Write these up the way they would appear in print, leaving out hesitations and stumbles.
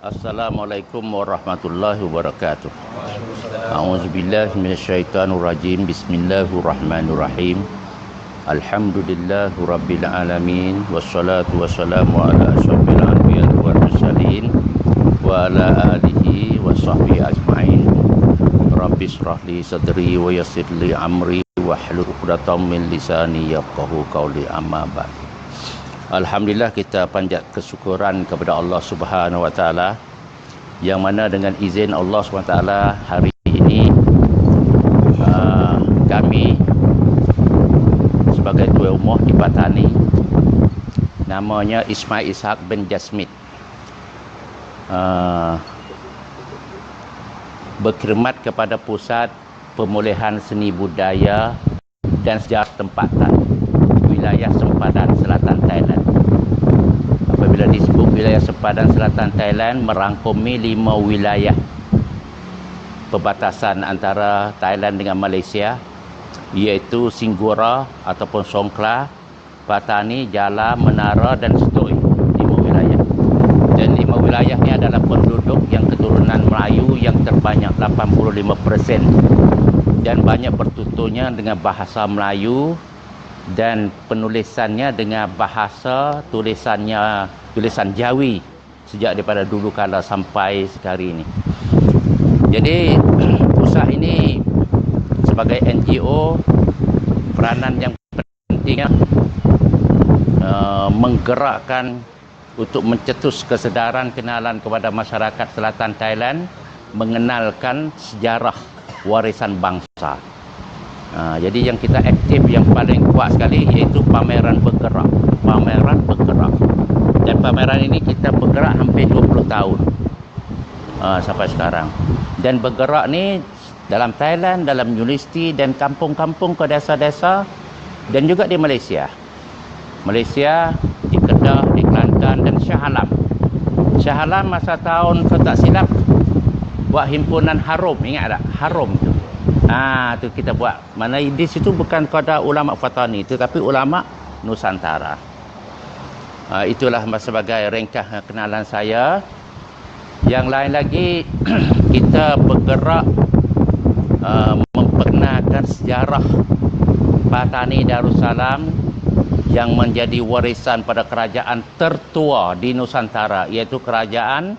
Assalamualaikum warahmatullahi wabarakatuh. A'udzubillahi minasyaitonirrajim. Bismillahirrahmanirrahim. Alhamdulillahirabbil alamin wassalatu wassalamu ala asyrofil anbiya'i wal mursalin wa ala alihi wa sahbihi ajmain. Rabbi shrah li sadri wa yassir li amri wahlul 'uqdatam min lisani yafqahu qawli, amma ba'd. Alhamdulillah, kita panjat kesyukuran kepada Allah Subhanahu Wa Taala, yang mana dengan izin Allah Subhanahu Wa Taala hari ini kami sebagai tuan rumah di Patani, namanya Ismail Ishaq bin Jasmid, berkhidmat kepada Pusat Pemulihan Seni Budaya dan Sejarah Tempatan wilayah Sempadan Selatan Thailand. Apabila disebut wilayah Sempadan Selatan Thailand, merangkumi 5 wilayah perbatasan antara Thailand dengan Malaysia, iaitu Singgura ataupun Songkhla, Patani, Jala, Menara dan Setoi. 5 wilayah. Dan 5 wilayah ini adalah penduduk yang keturunan Melayu yang terbanyak 85%, dan banyak bertuturnya dengan bahasa Melayu, dan penulisannya dengan bahasa tulisan Jawi sejak daripada dulu kala sampai sekarang ini. Jadi pusat ini sebagai NGO, peranan yang pentingnya menggerakkan untuk mencetus kesedaran kenalan kepada masyarakat selatan Thailand, mengenalkan sejarah warisan bangsa. Jadi yang kita aktif yang paling kuat sekali iaitu pameran bergerak. Dan pameran ini kita bergerak hampir 20 tahun sampai sekarang. Dan bergerak ni dalam Thailand, dalam universiti dan kampung-kampung ke desa-desa, dan juga di Malaysia. Malaysia, di Kedah, di Kelantan dan Shah Alam. Shah Alam masa tahun, kalau tak silap, buat himpunan Harum. Ingat tak? Harum tu. Tu kita buat. Mana di situ bukan kepada ulama Fatani, tetapi ulama Nusantara. Itulah sebagai ringkas kenalan saya. Yang lain lagi, kita bergerak memperkenalkan sejarah Patani Darussalam yang menjadi warisan pada kerajaan tertua di Nusantara, iaitu kerajaan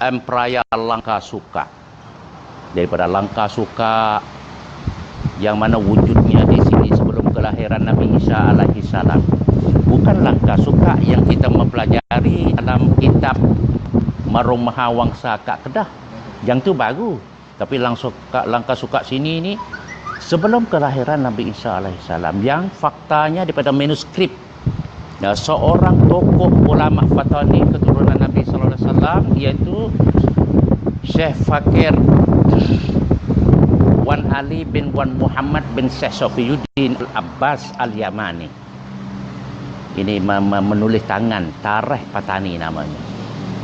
Empayar Langkasuka. Daripada Langkasuka yang mana wujudnya di sini sebelum kelahiran Nabi Isa alaihi salam. Bukan Langkasuka yang kita mempelajari dalam kitab Marumaha Wangsa Kak Kedah. Yang tu baru. Tapi Langkasuka sini ni sebelum kelahiran Nabi Isa alaihi salam, yang faktanya daripada manuskrip seorang tokoh ulama Fatani keturunan Nabi sallallahu alaihi wasallam, iaitu Syekh Fakir Wan Ali bin Wan Muhammad bin Syekh Sofiyuddin Al-Abbas Al-Yamani. Ini menulis tangan Tarikh Patani namanya.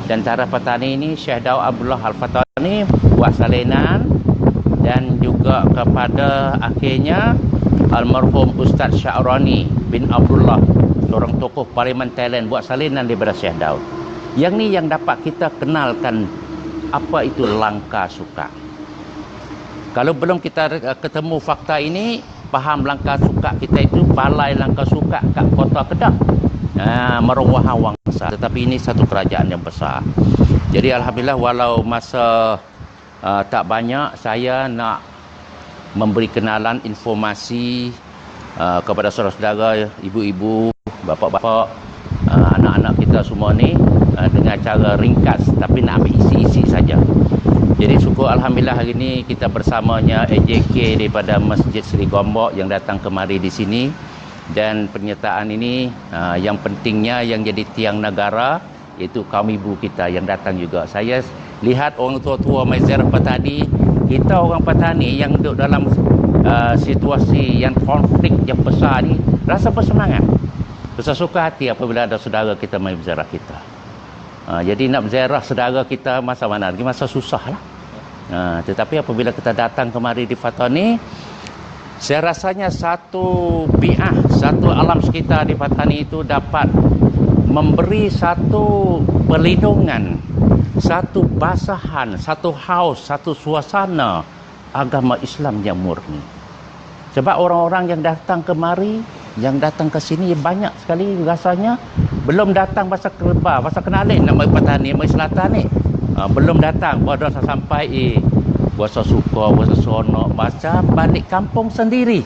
Dan Tarikh Patani ini Syekh Daud Abdullah Al-Fatani buat salinan, dan juga kepada akhirnya almarhum Ustaz Sya'rani bin Abdullah, seorang tokoh Parlimen Thailand, buat salinan daripada Syekh Daud. Yang ni yang dapat kita kenalkan apa itu Langkasuka. Kalau belum kita ketemu fakta ini, faham Langkasuka kita itu Balai Langkasuka kat Kota Kedah, Marumaha Wangsa. Tetapi ini satu kerajaan yang besar. Jadi alhamdulillah, walau masa tak banyak, saya nak memberi kenalan informasi kepada saudara-saudara, ibu-ibu, bapa-bapa, anak-anak kita semua ni dengan cara ringkas, tapi nak ambil isi-isi saja. Jadi syukur alhamdulillah hari ini kita bersamanya AJK daripada Masjid Seri Gombok yang datang kemari di sini. Dan penyertaan ini yang pentingnya yang jadi tiang negara, iaitu kaum ibu kita yang datang juga. Saya lihat orang tua-tua Maizar Patani, kita orang Patani yang duduk dalam situasi yang konflik yang besar ni, rasa bersemangat, rasa suka hati apabila ada saudara kita mai berziarah kita. Jadi nak berziarah saudara kita masa mana lagi? Masa susah lah. Tetapi apabila kita datang kemari di Patani, saya rasanya satu bi'ah, satu alam sekitar di Patani itu dapat memberi satu perlindungan satu basahan, satu haus, satu suasana agama Islam yang murni. Sebab orang-orang yang datang kemari, yang datang ke sini banyak sekali rasanya belum datang masa Kerbau, masa Kenalin nak mai Patani, mai Selatan ni. Belum datang, baru dah sampai bahasa suka, bahasa sonok, macam balik kampung sendiri.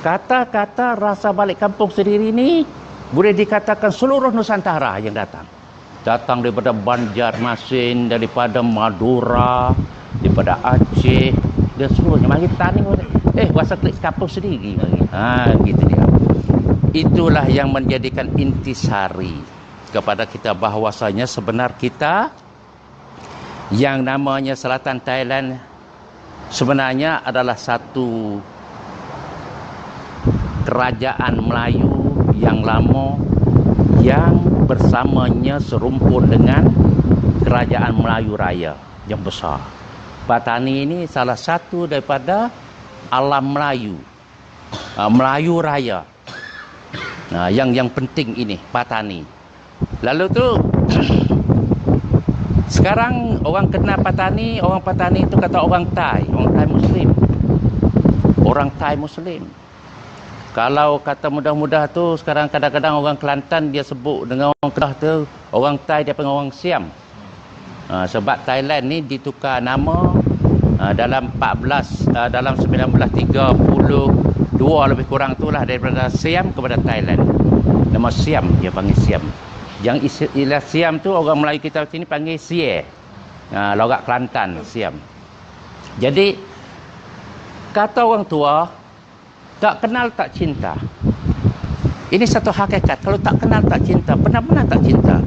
Kata-kata rasa balik kampung sendiri ni boleh dikatakan seluruh Nusantara yang datang. Datang daripada Banjarmasin, daripada Madura, daripada Aceh, dan seluruhnya. Mari tani, bahasa klik kampung sendiri. Gitu dia. Itulah yang menjadikan intisari kepada kita bahawasanya sebenar kita yang namanya Selatan Thailand sebenarnya adalah satu kerajaan Melayu yang lama yang bersamanya serumpun dengan kerajaan Melayu Raya yang besar. Patani ini salah satu daripada alam Melayu, Melayu Raya. Yang penting ini Patani. Lalu tu sekarang orang kenal Patani, orang Patani itu kata orang Thai Muslim. Orang Thai Muslim. Kalau kata mudah-mudah tu sekarang kadang-kadang orang Kelantan dia sebut dengan orang Kedah tu, orang Thai dia panggil orang Siam. Sebab Thailand ni ditukar nama dalam 1932 lebih kurang itulah, daripada Siam kepada Thailand. Nama Siam dia panggil Siam. Yang istilah Siam tu orang Melayu kita sini panggil Sie. Logat Kelantan Siam. Jadi kata orang tua, tak kenal tak cinta. Ini satu hakikat. Kalau tak kenal tak cinta, benar-benar tak cinta.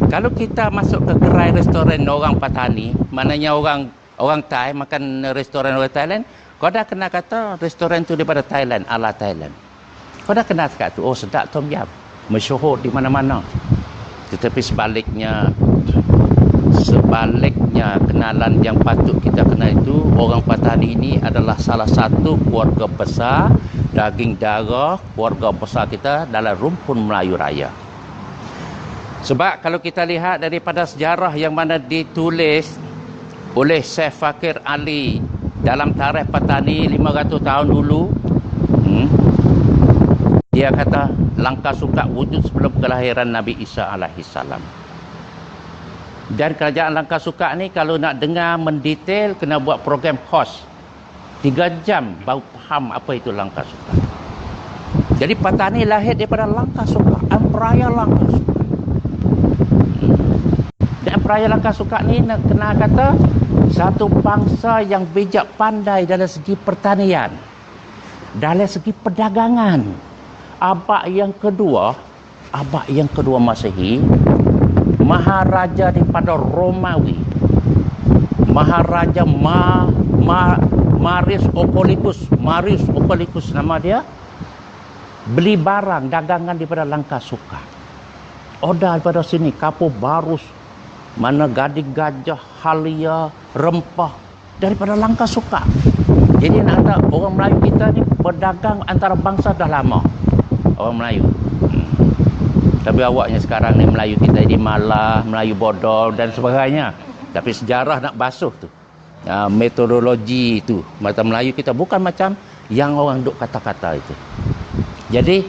Kalau kita masuk ke gerai restoran orang Patani, maknanya orang Thai makan restoran orang Thailand, kau dah kenal kata restoran tu daripada Thailand, ala Thailand. Kau dah kenal kat tu, oh sedap tom yam, masyhur di mana-mana. Tetapi sebaliknya kenalan yang patut kita kenal itu, orang Patani ini adalah salah satu keluarga besar, daging darah keluarga besar kita dalam rumpun Melayu Raya. Sebab kalau kita lihat daripada sejarah yang mana ditulis oleh Syekh Fakir Ali dalam tarikh Patani 500 tahun dulu, dia kata Langkah Sukak wujud sebelum kelahiran Nabi Isa alaihissalam. Dan kerajaan Langkah Sukak ni kalau nak dengar mendetail kena buat program kos 3 jam baru faham apa itu Langkah Sukak. Jadi Patani lahir daripada Langkah Sukak, Emperor Langkah Sukak. Dan Emperor Langkah Sukak ni nak kena kata satu bangsa yang bijak pandai dalam segi pertanian, dalam segi perdagangan. Abad yang kedua Masehi, Maharaja daripada Romawi, Maharaja Marius Okolikus nama dia, beli barang dagangan daripada Langkah Sukak. Order daripada sini, kapur barus, mana gading gajah, halia, rempah daripada Langkah Sukak. Jadi nak kata orang Melayu kita ni berdagang antara bangsa dah lama. Orang Melayu. Tapi awaknya sekarang ni Melayu kita ini malah, Melayu bodoh dan sebagainya. Tapi sejarah nak basuh tu. Metodologi itu. Mata Melayu kita bukan macam yang orang duk kata-kata itu. Jadi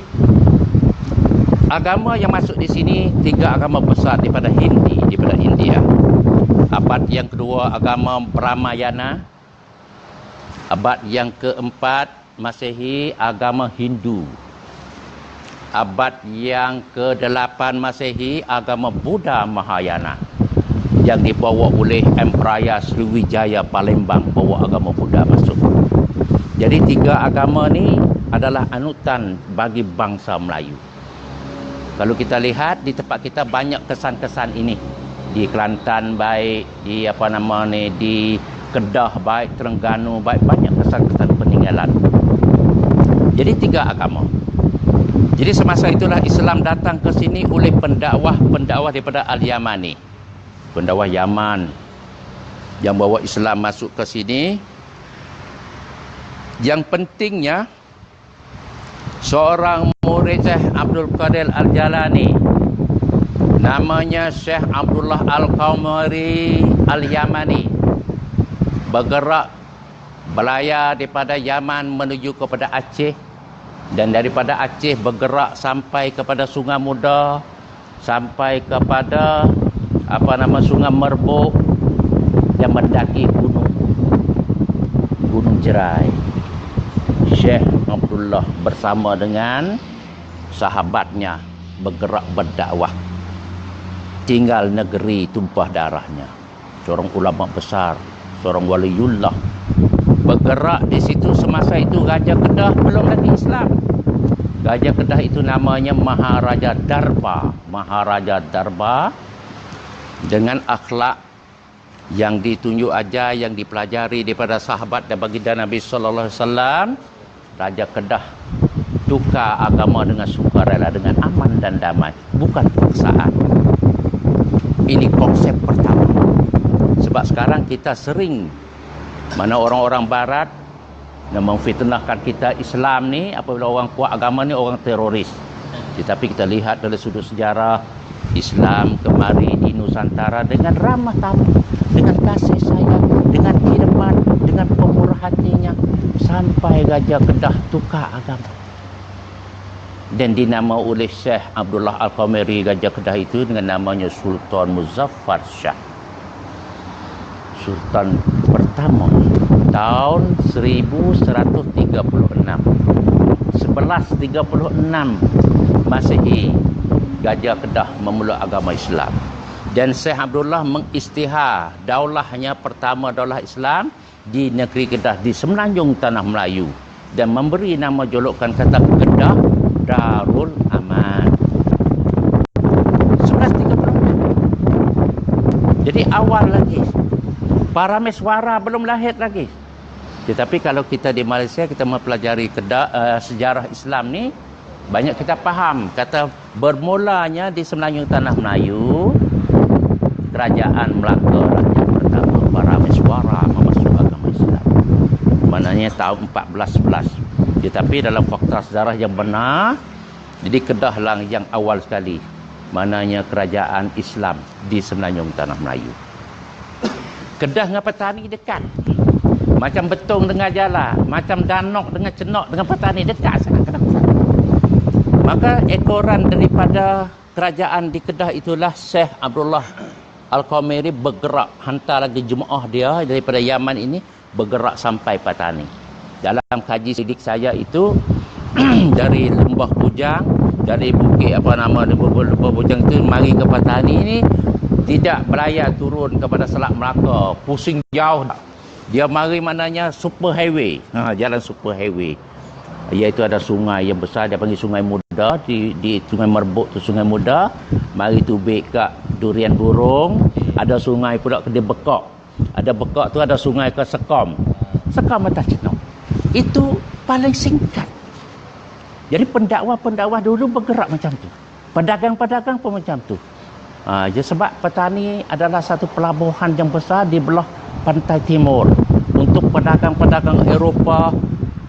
agama yang masuk di sini 3 agama besar daripada India. Abad yang kedua agama Ramayana. Abad yang keempat Masehi agama Hindu. Abad yang ke-8 Masehi agama Buddha Mahayana yang dibawa oleh Emperor Sriwijaya Palembang, bawa agama Buddha masuk. Jadi 3 agama ni adalah anutan bagi bangsa Melayu. Kalau kita lihat di tempat kita banyak kesan-kesan ini. Di Kelantan baik, di di Kedah baik, Terengganu baik, banyak kesan-kesan peninggalan. Jadi 3 agama. Jadi semasa itulah Islam datang ke sini oleh pendakwah daripada Al-Yamani. Pendakwah Yaman yang bawa Islam masuk ke sini. Yang pentingnya seorang murid Syekh Abdul Qadir Al-Jalani Namanya Syekh Abdullah Al-Qamari Al-Yamani. Bergerak belayar daripada Yaman menuju kepada Aceh, dan daripada Aceh bergerak sampai kepada Sungai Muda, sampai kepada Sungai Merbuk, dan mendaki Gunung Jerai. Syekh Abdullah bersama dengan sahabatnya bergerak berdakwah, tinggal negeri tumpah darahnya. Seorang ulama besar, seorang waliullah, bergerak di situ. Semasa itu Gajah Kedah belum lagi Islam. Gajah Kedah itu namanya Maharaja Darba. Maharaja Darba dengan akhlak yang ditunjuk ajar, yang dipelajari daripada sahabat dan baginda Nabi sallallahu alaihi wasallam, Raja Kedah tukar agama dengan sukarela, dengan aman dan damai, bukan paksaan. Ini konsep pertama. Sebab sekarang kita sering, mana orang-orang barat yang memfitnahkan kita Islam ni, apabila orang kuat agama ni orang teroris. Tetapi kita lihat dari sudut sejarah, Islam kemari di Nusantara dengan ramah tamah, dengan kasih sayang, dengan khidmat, dengan pemurah hatinya, sampai Gajah Kedah tukar agama. Dan dinama oleh Syekh Abdullah Al-Qamari Gajah Kedah itu dengan namanya Sultan Muzaffar Shah. Sultan pertama tahun 1136. 1136 Masehi, Gajah Kedah memulai agama Islam. Dan Syekh Abdullah mengistihar daulahnya pertama, daulah Islam di negeri Kedah, di semenanjung tanah Melayu, dan memberi nama julukan kata Kedah Darul Aman. 1136. Jadi awal lagi, para meswara belum lahir lagi. Tetapi kalau kita di Malaysia, kita mempelajari sejarah Islam ni, banyak kita faham. Kata bermulanya di semenanjung tanah Melayu, kerajaan Melaka raja pertama, para meswara memasuk agama Islam. Maknanya tahun 1411. Tetapi dalam fakta sejarah yang benar, jadi Kedah lah yang awal sekali, maknanya kerajaan Islam di semenanjung tanah Melayu. Kedah dengan petani dekat, macam Betong dengan Jala, macam Danok dengan Cenok dengan petani dekat sangat. Maka ekoran daripada kerajaan di Kedah itulah Syekh Abdullah Al-Qamari bergerak, hantar lagi jemaah dia daripada Yaman ini, bergerak sampai Patani. Dalam kaji sidik saya itu dari Lembah Bujang, dari bukit Lembah Bujang itu mari ke Patani ini, tidak belayar turun kepada Selat Melaka, pusing jauh. Dia mari mananya super highway, jalan super highway, iaitu ada sungai yang besar, dia panggil Sungai Muda, di Sungai Merbuk tu Sungai Muda, mari tubik kat Durian Burung, ada sungai pula ke Bekak, ada Bekak tu ada sungai ke Sekom atas Cenok. Itu paling singkat. Jadi pendakwah dulu bergerak macam tu, pedagang-pedagang pun macam tu. Sebab petani adalah satu pelabuhan yang besar di belah pantai timur untuk pedagang-pedagang Eropah,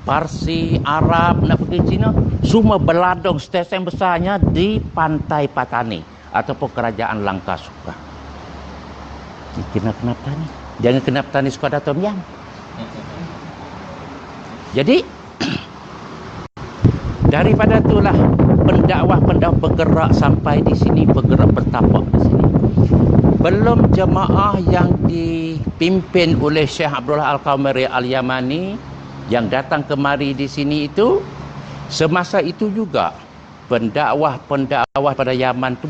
Parsi, Arab nak pergi Cina, semua berladung stesen besarnya di pantai Patani ataupun kerajaan Langkasuka. Kena petani, jangan kena petani sekadar Tom Yam. Jadi daripada itulah pendakwah bergerak sampai di sini, bergerak bertapak di sini. Belum jemaah yang dipimpin oleh Syekh Abdullah Al-Qamari Al-Yamani yang datang kemari di sini itu, semasa itu juga pendakwah pada Yaman itu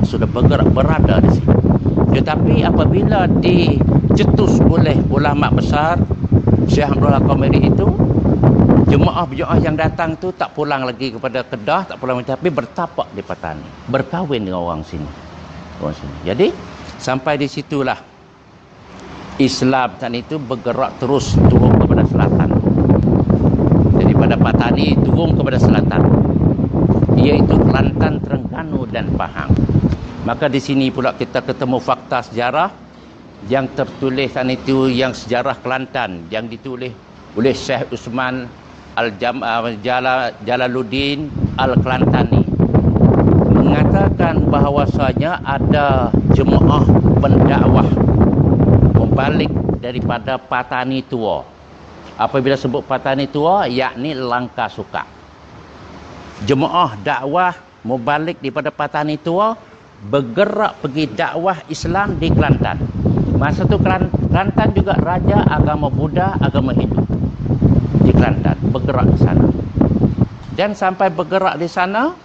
sudah bergerak berada di sini. Tetapi apabila dicetus oleh ulama besar Syekh Abdullah Al-Qamari itu, jemaah-jemaah yang datang tu tak pulang lagi kepada Kedah, tak pulang, tapi bertapak di Patani, berkahwin dengan orang sini. Jadi sampai di situlah Islam tadi itu bergerak terus turun kepada selatan. Daripada Patani turun kepada selatan, iaitu Kelantan, Terengganu dan Pahang. Maka di sini pula kita ketemu fakta sejarah yang tertulis tadi itu, yang sejarah Kelantan yang ditulis oleh Syekh Usman Jalaluddin Al-Kelantani. mengatakan bahawasanya ada jemaah pendakwah membalik daripada Patani Tua. Apabila sebut Patani Tua, yakni Langkah Suka. Jemaah dakwah membalik daripada Patani Tua, bergerak pergi dakwah Islam di Kelantan. Masa tu Kelantan juga raja agama Buddha, agama Hindu. Di Kelantan, bergerak di sana. Dan sampai bergerak di sana,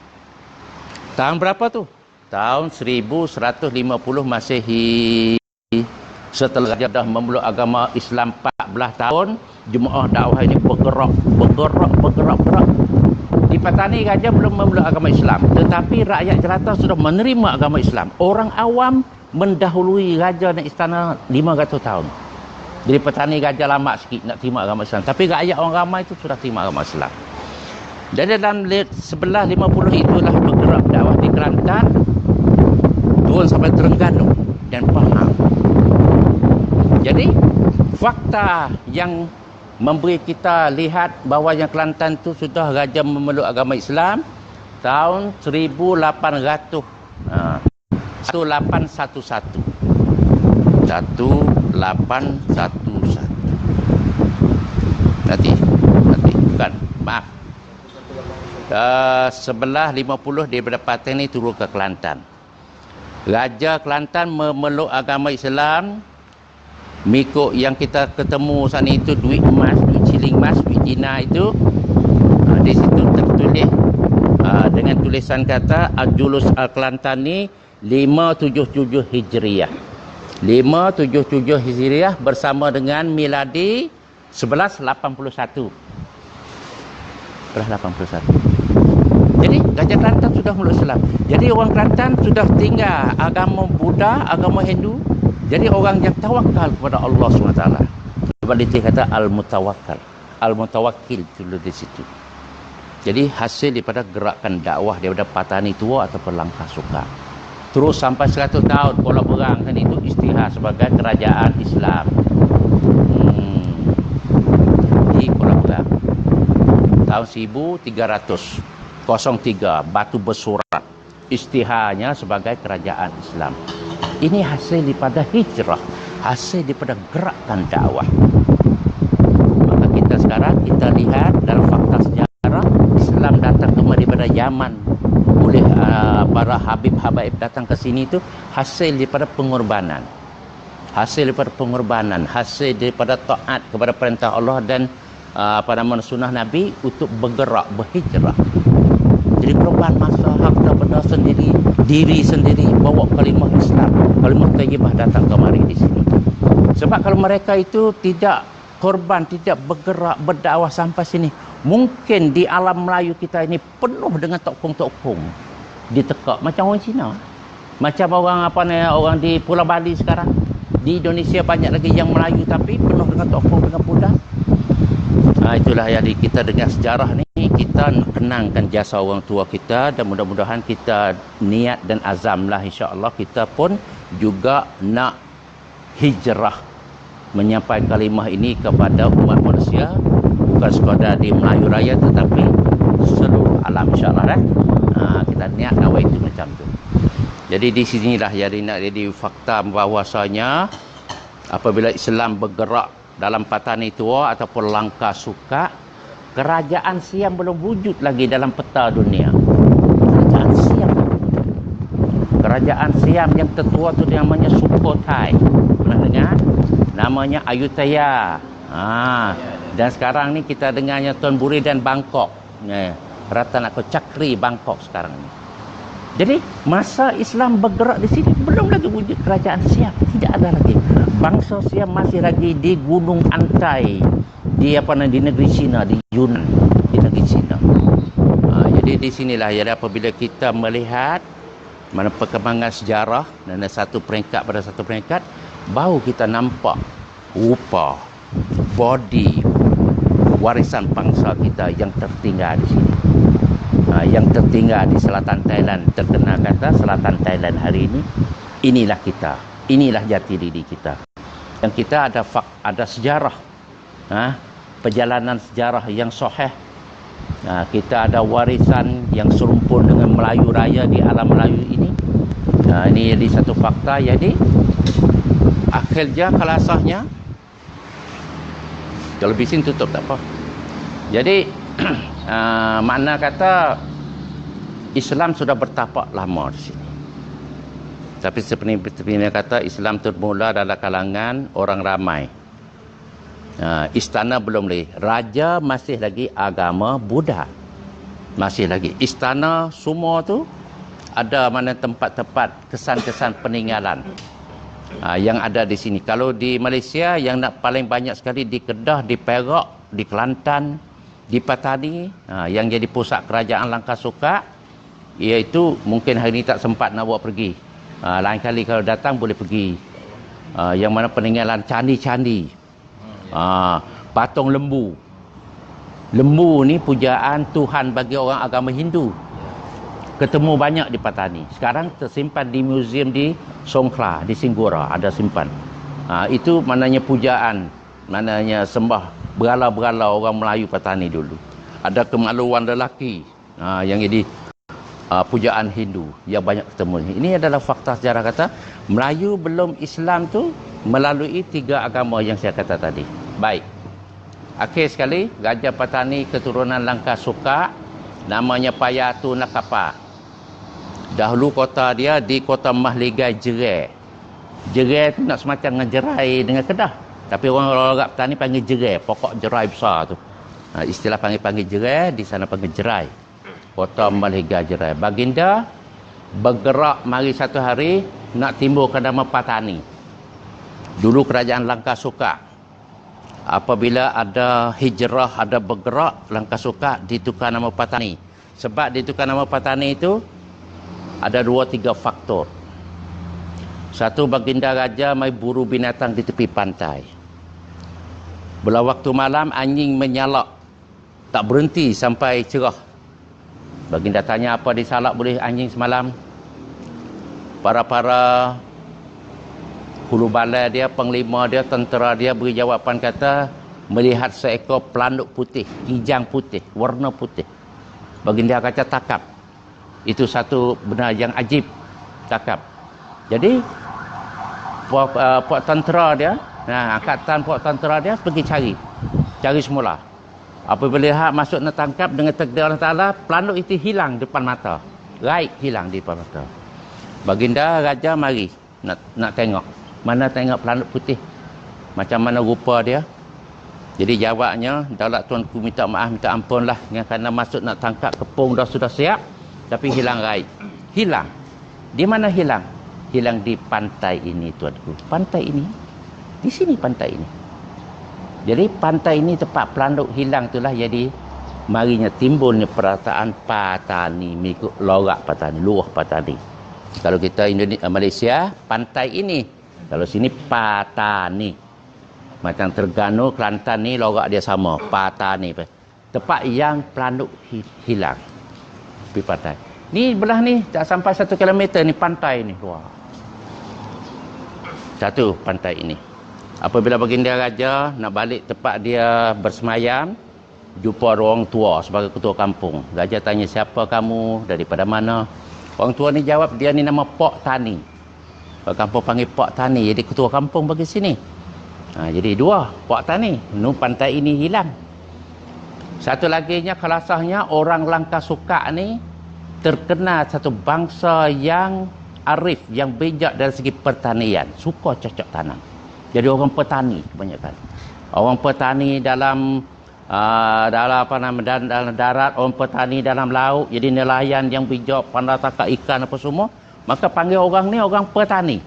tahun berapa tu? Tahun 1150 Masehi. Setelah dia dah memeluk agama Islam 14 tahun, jemaah dakwah ini bergerak. Di Patani Raja belum memeluk agama Islam, tetapi rakyat jelata sudah menerima agama Islam. Orang awam mendahului raja dan istana 500 tahun. Jadi Patani Raja lama sikit nak terima agama Islam, tapi rakyat orang ramai itu sudah terima agama Islam. Dan dalam 1150 itulah bergerak dakwah di Kelantan, turun sampai Terengganu dan Pahang. Jadi fakta yang memberi kita lihat bahawa yang Kelantan tu sudah raja memeluk agama Islam tahun 1811. 1811. Nanti bukan, maaf. 1150 daripada Patani turun ke Kelantan. Raja Kelantan memeluk agama Islam. Mengikut yang kita ketemu sana itu duit emas, duit siling emas, duit Cina itu, di situ tertulis dengan tulisan kata Al-Julus Al-Kelantani 577 Hijriah. 577 Hijriah bersama dengan miladi 1181. 1181. Jadi Raja Kelantan sudah meluk Islam. Jadi orang Kelantan sudah tinggal agama Buddha, agama Hindu. Jadi orang yang tawakal kepada Allah SWT. Sebab dia kata Al-Mutawakkal. Al-Mutawakkil dulu di situ. Jadi hasil daripada gerakan dakwah daripada Patani Tua ataupun Langkah Suka. Terus sampai 100 tahun Kuala Berang kan itu istihar sebagai kerajaan Islam. Di Kuala Berang. Tahun 1303 Batu Bersurat. Istiharnya sebagai kerajaan Islam. Ini hasil daripada hijrah, hasil daripada gerakan dakwah. Maka kita sekarang kita lihat dalam fakta sejarah, Islam datang daripada Yaman oleh para habib-habaib datang ke sini itu hasil daripada pengorbanan. Hasil daripada pengorbanan, hasil daripada taat kepada perintah Allah dan sunnah Nabi untuk bergerak, berhijrah. Jadi korban masa, harta benda sendiri, diri sendiri, bawa kalimah Islam, kalimah thayyibah datang kemari di sini. Sebab kalau mereka itu tidak korban, tidak bergerak, berdakwah sampai sini, mungkin di alam Melayu kita ini penuh dengan tokong-tokong ditekak macam orang Cina, macam orang di Pulau Bali sekarang. Di Indonesia banyak lagi yang Melayu tapi penuh dengan tokong, dengan budak. Itulah yang kita dengar sejarah ni, kita nak kenangkan jasa orang tua kita dan mudah-mudahan kita niat dan azamlah insya-Allah kita pun juga nak hijrah menyampaikan kalimah ini kepada umat manusia, bukan sekadar di Melayu Raya tetapi seluruh alam insya-Allah kita niat nawaitu macam tu. Jadi di sinilah jadi fakta bahawasanya apabila Islam bergerak dalam Patani Tua ataupun Langkah Suka, kerajaan Siam belum wujud lagi dalam peta dunia. Kerajaan Siam yang tertua tu namanya Sukhothai. Pernah dengar? Namanya Ayutthaya. Dan sekarang ni kita dengarnya Tuan Buri dan Bangkok. Ratanako Chakri Bangkok sekarang ni. Jadi masa Islam bergerak di sini belum lagi wujud kerajaan Siam, tidak ada lagi. Bangsa Siam masih lagi di gunung Antai, di negeri Cina, di Yunan, di negeri Cina. Jadi di sinilah ya apabila kita melihat mana perkembangan sejarah dan satu peringkat pada satu peringkat, baru kita nampak rupa, body warisan bangsa kita yang tertinggal di sini. Yang tertinggal di selatan Thailand, terkenal kata selatan Thailand hari ini, inilah kita, inilah jati diri kita. Dan kita ada sejarah, perjalanan sejarah yang sahih Kita ada warisan yang serumpun dengan Melayu Raya di alam Melayu ini. Ini jadi satu fakta. Jadi akhirnya kelasahnya televisin tutup tak apa. Jadi makna kata Islam sudah bertapak lama di sini. Tapi seperti kata Islam termula dalam kalangan orang ramai. Istana belum lagi. Raja masih lagi agama Buddha. Masih lagi. Istana semua tu ada mana tempat-tempat kesan-kesan peninggalan yang ada di sini. Kalau di Malaysia yang nak paling banyak sekali di Kedah, di Perak, di Kelantan, di Patani, yang jadi pusat kerajaan Langkah Sukak, iaitu mungkin hari ini tak sempat nak bawa pergi. Lain kali kalau datang boleh pergi. Yang mana peninggalan candi-candi, patung lembu. Lembu ni pujaan Tuhan bagi orang agama Hindu. Ketemu banyak di Patani. Sekarang tersimpan di muzium di Songkhla, di Singgora, ada simpan. Itu maknanya pujaan, maknanya sembah berala-berala orang Melayu Patani dulu. Ada kemaluan lelaki yang jadi pujaan Hindu yang banyak ketemu. Ini adalah fakta sejarah kata Melayu belum Islam tu melalui 3 agama yang saya kata tadi. Baik. Akhir sekali, Raja Patani keturunan Langkah Sukak, namanya Payatu Nakapa. Dahulu kota dia di kota Mahligai Jerai. Jerai tu nak semacam dengan jerai dengan Kedah. Tapi orang Patani panggil jerai, pokok jerai besar tu. Istilah panggil jerai, di sana panggil jerai. Kota Mahligai Jerai. Baginda bergerak mari satu hari nak timbulkan nama Patani. Dulu kerajaan Langkah Sukak. Apabila ada hijrah, ada bergerak, Langkah Sukak ditukar nama Patani. Sebab ditukar nama Patani itu ada 2-3 faktor. Satu, baginda raja mai buru binatang di tepi pantai. Bila waktu malam anjing menyalak, tak berhenti sampai cerah. Baginda tanya apa disalak boleh anjing semalam. Para hulu balai dia, panglima dia, tentera dia beri jawapan kata melihat seekor pelanduk putih, kijang putih, warna putih. Baginda kata takap. Itu satu benda yang ajib, takap. Jadi puak tentera dia, angkatan puak tentera dia pergi cari semula. Apabila lihat masuk nak tangkap dengan takdir Allah Ta'ala, pelanduk itu hilang depan mata. Raib hilang di depan mata. Baginda raja mari nak tengok. Mana tengok pelanduk putih? Macam mana rupa dia? Jadi jawabnya, daulat tuanku minta maaf, minta ampun lah. Kerana masuk nak tangkap kepung dah sudah siap. Tapi hilang raib. Hilang. Di mana hilang? Hilang di pantai ini tuanku. Pantai ini? Di sini pantai ini. Jadi pantai ini tempat pelanduk hilang itulah jadi marinya timbulnya perataan Patani, mengikut lorak Patani, luah Patani. Kalau kita Malaysia, pantai ini. Kalau sini Patani. Macam Terengganu, Kelantan ni lorak dia sama, Patani. Tempat yang pelanduk hilang. Di pantai. Ni belah ni tak sampai 1 kilometer ni pantai ni. Wah. Satu pantai ini. Apabila baginda raja nak balik tempat dia bersemayam, jumpa orang tua sebagai ketua kampung. Raja tanya, siapa kamu, daripada mana? Orang tua ni jawab, dia ni nama Pok Tani. Orang kampung panggil Pok Tani, jadi ketua kampung bagi sini. Jadi 2, Pok Tani. Pantai ini hilang. Satu lagi nya kelasahnya, orang Langkah Sukak ni terkenal satu bangsa yang arif, yang bijak dari segi pertanian. Suka cocok tanam. Jadi orang petani kebanyakan. Orang petani dalam dalam darat, orang petani dalam laut, jadi nelayan yang bijak, pandai tangkap ikan apa semua, maka panggil orang ni orang petani.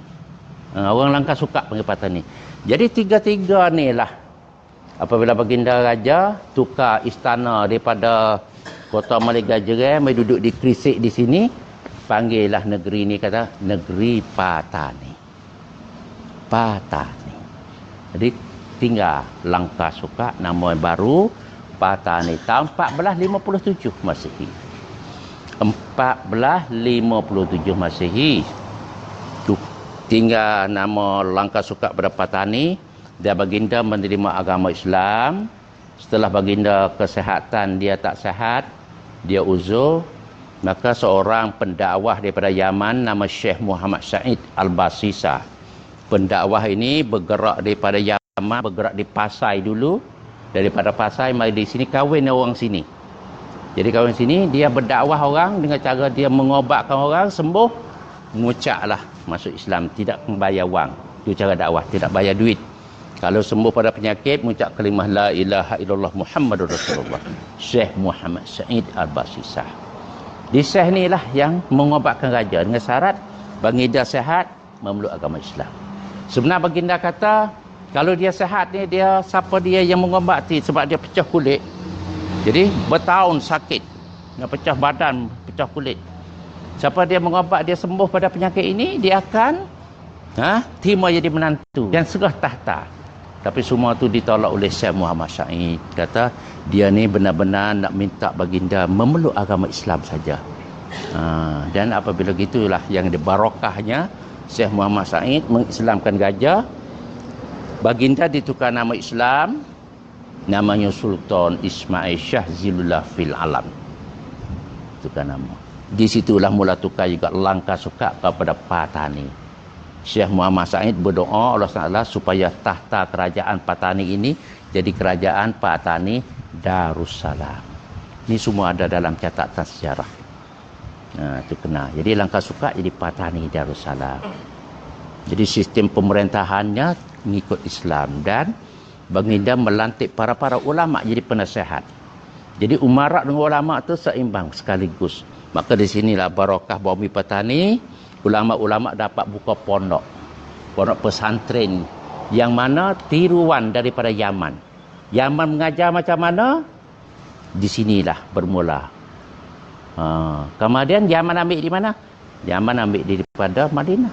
Orang Langkah Sukak panggil petani. Jadi 3-3 ni lah. Apabila baginda raja tukar istana daripada kota Mahligai Jerai, mai duduk di Krisik di sini, panggillah negeri ni kata negeri Patani. Patani. Jadi tinggal Langkah Sukak, nama baru Patani. Tahun 1457 Masehi. 1457 Masehi. Tinggal nama Langkah Sukak pada Patani. Dia baginda menerima agama Islam. Setelah baginda kesihatan dia tak sihat, dia uzur, maka seorang pendakwah daripada Yaman nama Syekh Muhammad Sa'id Al-Basisah. Pendakwah ini bergerak daripada Yaman, bergerak di Pasai dulu. Daripada Pasai mari di sini kahwin orang sini. Jadi kahwin sini dia berdakwah orang dengan cara dia mengobatkan orang sembuh, mengucaplah masuk Islam, tidak membayar wang. Itu cara dakwah, tidak bayar duit. Kalau sembuh pada penyakit, mengucap kalimah la ilaha illallah Muhammadur Rasulullah. Syekh Muhammad Sa'id Al-Basisah. Di Syekh ni lah yang mengobatkan raja dengan syarat baginda sihat, memeluk agama Islam. Sebenarnya baginda kata, kalau dia sihat ni, dia siapa dia yang mengobati sebab dia pecah kulit. Jadi bertahun sakit, nak pecah badan, pecah kulit. Siapa dia mengobat, dia sembuh pada penyakit ini, dia akan terima jadi menantu dan serah tahta. Tapi semua tu ditolak oleh Syekh Muhammad Sa'id. Kata dia ni benar-benar nak minta baginda memeluk agama Islam saja. Dan apabila gitulah yang dibarakahnya Syekh Muhammad Sa'id mengislamkan gajah. Baginda ditukar nama Islam, namanya Sultan Ismail Shah Zilullah fil Alam. Tukar nama. Di situlah mula tukar juga langkah suka kepada Patani. Syekh Muhammad Sa'id berdoa Allah SWT supaya tahta kerajaan Patani ini jadi kerajaan Patani Darussalam. Ini semua ada dalam catatan sejarah. Itu kena. Jadi langkah suka jadi Patani Darussalam. Jadi sistem pemerintahannya mengikut Islam dan baginda melantik para ulama jadi penasihat. Jadi umarat dengan ulama itu seimbang sekaligus. Maka di sinilah barakah bumi Patani. Ulama-ulama dapat buka pondok pesantren yang mana tiruan daripada Yaman. Yaman mengajar macam mana? Di sinilah bermula. Kemudian Yaman ambil di mana? Yaman ambil daripada Madinah.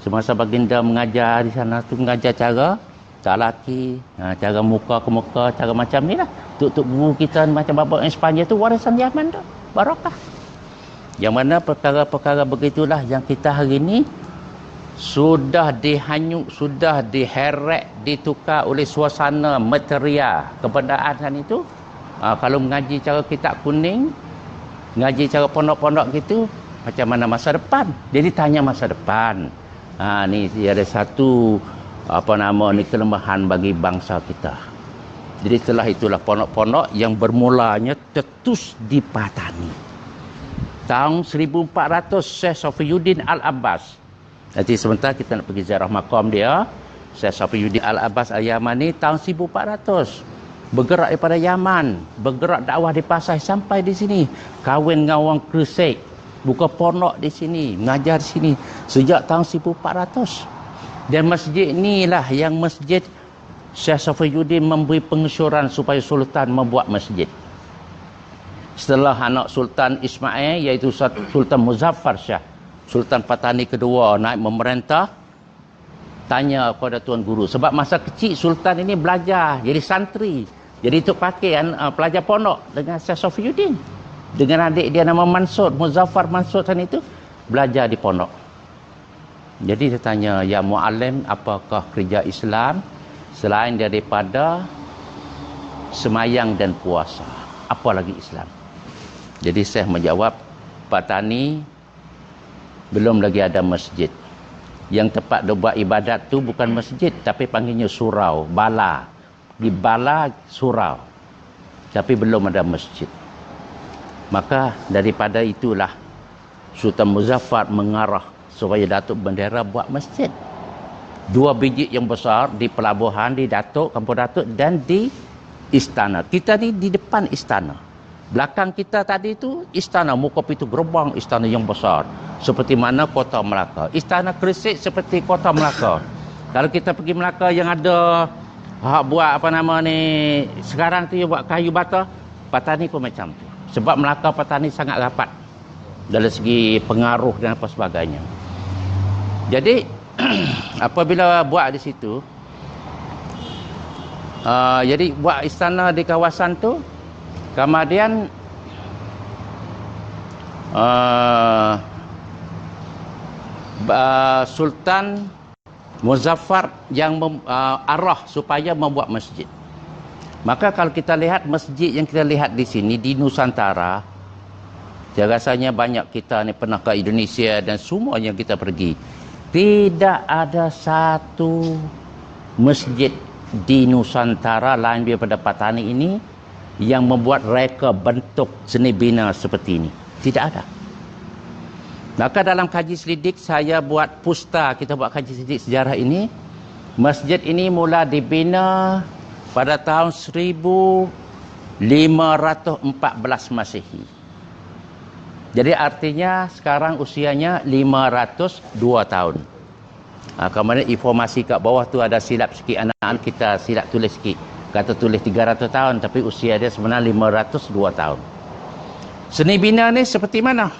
Semasa baginda mengajar di sana tu mengajar cara laki, cara muka ke muka, cara macam ni lah. Tuk guru kita macam bapa yang Sepanyol tu warisan Yaman tu. Barakah. Yang mana perkara-perkara begitulah yang kita hari ini sudah dihanyut, sudah diheret, ditukar oleh suasana material kebendaan itu. Kalau mengaji cara kitab kuning, mengaji cara pondok-pondok gitu, macam mana masa depan? Jadi tanya masa depan. Ni ada satu kelemahan bagi bangsa kita. Jadi setelah itulah pondok-pondok yang bermulanya tetus di Patani. Tahun 1400 Syekh Safiyuddin Al-Abbas. Nanti sebentar kita nak pergi ziarah makam dia. Syekh Safiyuddin Al-Abbas Al-Yamani tahun 1400. Bergerak daripada Yaman, bergerak dakwah di Pasai sampai di sini. Kahwin dengan orang Kresik, buka pondok di sini, mengajar di sini sejak tahun 1400. Dan masjid inilah yang masjid Syekh Safiyuddin memberi pengesyuran supaya sultan membuat masjid. Setelah anak Sultan Ismail iaitu Sultan Muzaffar Shah, Sultan Patani kedua naik memerintah, tanya kepada tuan guru. Sebab masa kecil Sultan ini belajar jadi santri. Jadi itu pakaian pelajar pondok dengan Syekh Safiyuddin. Dengan adik dia nama Mansur, Muzaffar Mansur sana itu belajar di pondok. Jadi dia tanya, ya muallim, apakah kerja Islam selain daripada semayang dan puasa? Apa lagi Islam? Jadi Syekh menjawab, Patani belum lagi ada masjid. Yang tepat dia buat ibadat tu bukan masjid, tapi panggilnya surau, bala. Di bala surau. Tapi belum ada masjid. Maka daripada itulah Sultan Muzaffar mengarah supaya Datuk Bendera buat masjid. 2 biji yang besar di pelabuhan, di Datuk, Kampung Datuk dan di istana. Kita ni di depan istana. Belakang kita tadi tu istana, muka pintu gerbang istana yang besar. Seperti mana Kota Melaka. Istana Kresik seperti Kota Melaka. Kalau kita pergi Melaka yang ada buat sekarang tu yang buat kayu bata, Patani pun macam tu. Sebab Melaka Patani sangat rapat dari segi pengaruh dan apa sebagainya. Jadi apabila buat di situ, jadi buat istana di kawasan tu, kemudian Sultan Muzaffar yang arah supaya membuat masjid. Maka kalau kita lihat masjid yang kita lihat di sini di Nusantara, saya rasanya banyak kita ni pernah ke Indonesia dan semua yang kita pergi, tidak ada satu masjid di Nusantara lain daripada Patani ini yang membuat reka bentuk seni bina seperti ini. Tidak ada. Maka dalam kaji selidik saya buat pusta, kita buat kaji selidik sejarah ini. Masjid ini mula dibina pada tahun 1514 Masehi. Jadi artinya sekarang usianya 502 tahun. Kemudian informasi kat bawah tu ada silap sikit, anak-anak kita silap tulis sikit. Kata tulis 300 tahun tapi usia dia sebenarnya 502 tahun. Seni bina ni seperti mana?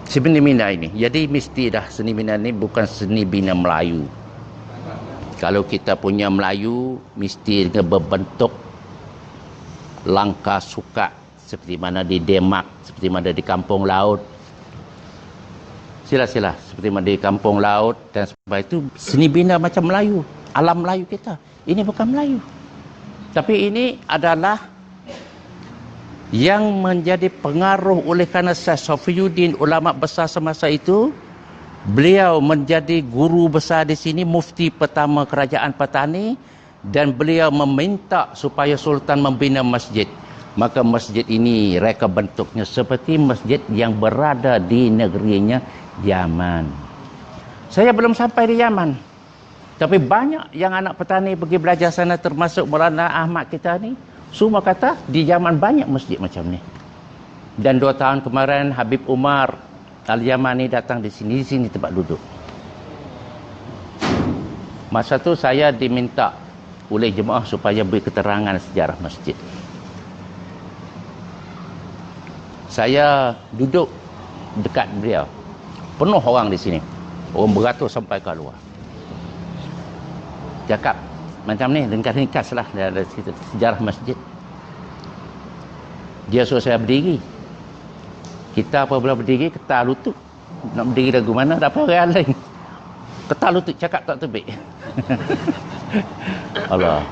Seni bina ini. Jadi mesti dah seni bina ni bukan seni bina Melayu. Kalau kita punya Melayu mesti berbentuk langkah suka seperti mana di Demak, seperti mana di Kampung Laut. Sila-sila seperti mana di Kampung Laut dan sebagainya. Itu seni bina macam Melayu, alam Melayu kita. Ini bukan Melayu. Tapi ini adalah yang menjadi pengaruh oleh kerana Syekh Safiyuddin, ulama besar semasa itu. Beliau menjadi guru besar di sini, mufti pertama kerajaan Patani, dan beliau meminta supaya Sultan membina masjid. Maka masjid ini reka bentuknya seperti masjid yang berada di negerinya Yaman. Saya belum sampai di Yaman, tapi banyak yang anak petani pergi belajar sana, termasuk Maulana Ahmad kita ni, semua kata di Yaman banyak masjid macam ni. Dan 2 tahun kemarin Habib Umar Al-Yamani datang di sini tempat duduk. Masa tu saya diminta oleh jemaah supaya beri keterangan sejarah masjid. Saya duduk dekat beliau. Penuh orang di sini. Orang beratus sampai ke luar. Cakap macam ni, ringkas-ringkas lah dari sejarah masjid. Dia suruh saya berdiri. Kita apabila berdiri, ketar lutut. Nak berdiri lagu mana, tak apa orang lain. Ketar lutut, cakap tak terbit. Allah.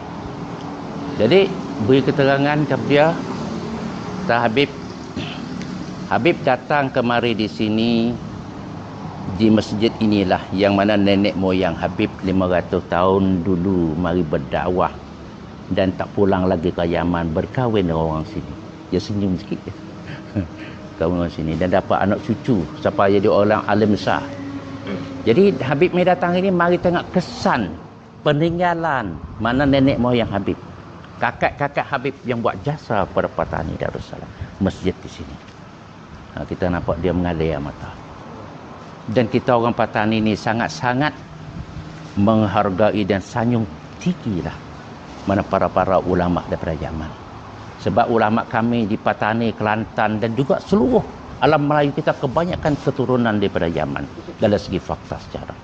Jadi, beri keterangan kepada dia. Kata Habib datang kemari di sini, di masjid inilah yang mana nenek moyang Habib 500 tahun dulu mari berdakwah dan tak pulang lagi ke Yaman, berkahwin dengan orang sini. Dia senyum sikit. Kahwin orang sini dan dapat anak cucu sampai jadi orang alim besar. Jadi Habib mai datang ini mari tengok kesan peninggalan mana nenek moyang Habib. Kakak-kakak Habib yang buat jasa pada Patani Darussalam. Masjid di sini. Kita nampak dia mengalir mata. Dan kita orang Patani ni sangat-sangat menghargai dan sanjung tinggilah mana para ulama daripada zaman. Sebab ulama kami di Patani, Kelantan dan juga seluruh alam Melayu kita kebanyakan keturunan daripada Yaman dalam segi fakta sejarah.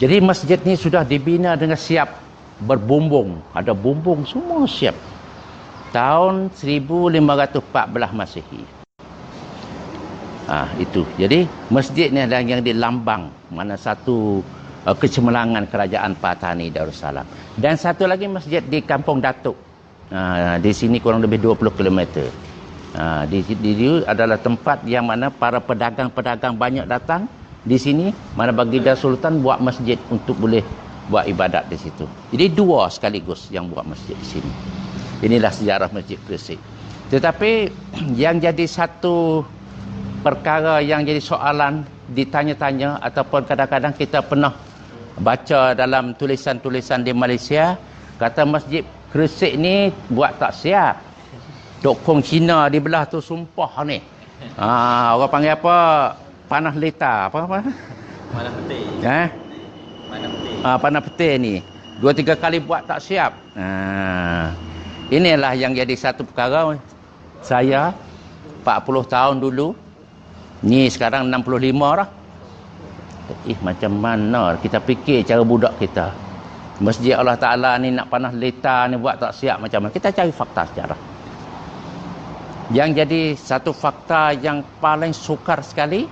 Jadi masjid ni sudah dibina dengan siap, berbumbung, ada bumbung semua siap. Tahun 1514 Masehi. Itu. Jadi masjid ni adalah yang dilambang mana satu kecemerlangan kerajaan Patani Darussalam. Dan satu lagi masjid di Kampung Datuk. Di sini kurang lebih 20 km. Di adalah tempat yang mana para pedagang-pedagang banyak datang di sini, mana baginda Sultan buat masjid untuk boleh buat ibadat di situ. Jadi 2 sekaligus yang buat masjid di sini. Inilah sejarah Masjid Gresik. Tetapi yang jadi satu perkara yang jadi soalan ditanya-tanya ataupun kadang-kadang kita pernah baca dalam tulisan-tulisan di Malaysia, kata Masjid Gresik ni buat tak siap. Dokong Cina di belah tu sumpah ni. Orang panggil apa? Panah leta. Apa? Panah peti. Panah peti. Panah peti ni. 2-3 kali buat tak siap. Inilah yang jadi satu perkara. Saya 40 tahun dulu, ni sekarang 65 lah. Macam mana kita fikir cara budak kita. Masjid Allah Ta'ala ni nak panah leta ni buat tak siap macam mana. Kita cari fakta sejarah. Yang jadi satu fakta yang paling sukar sekali,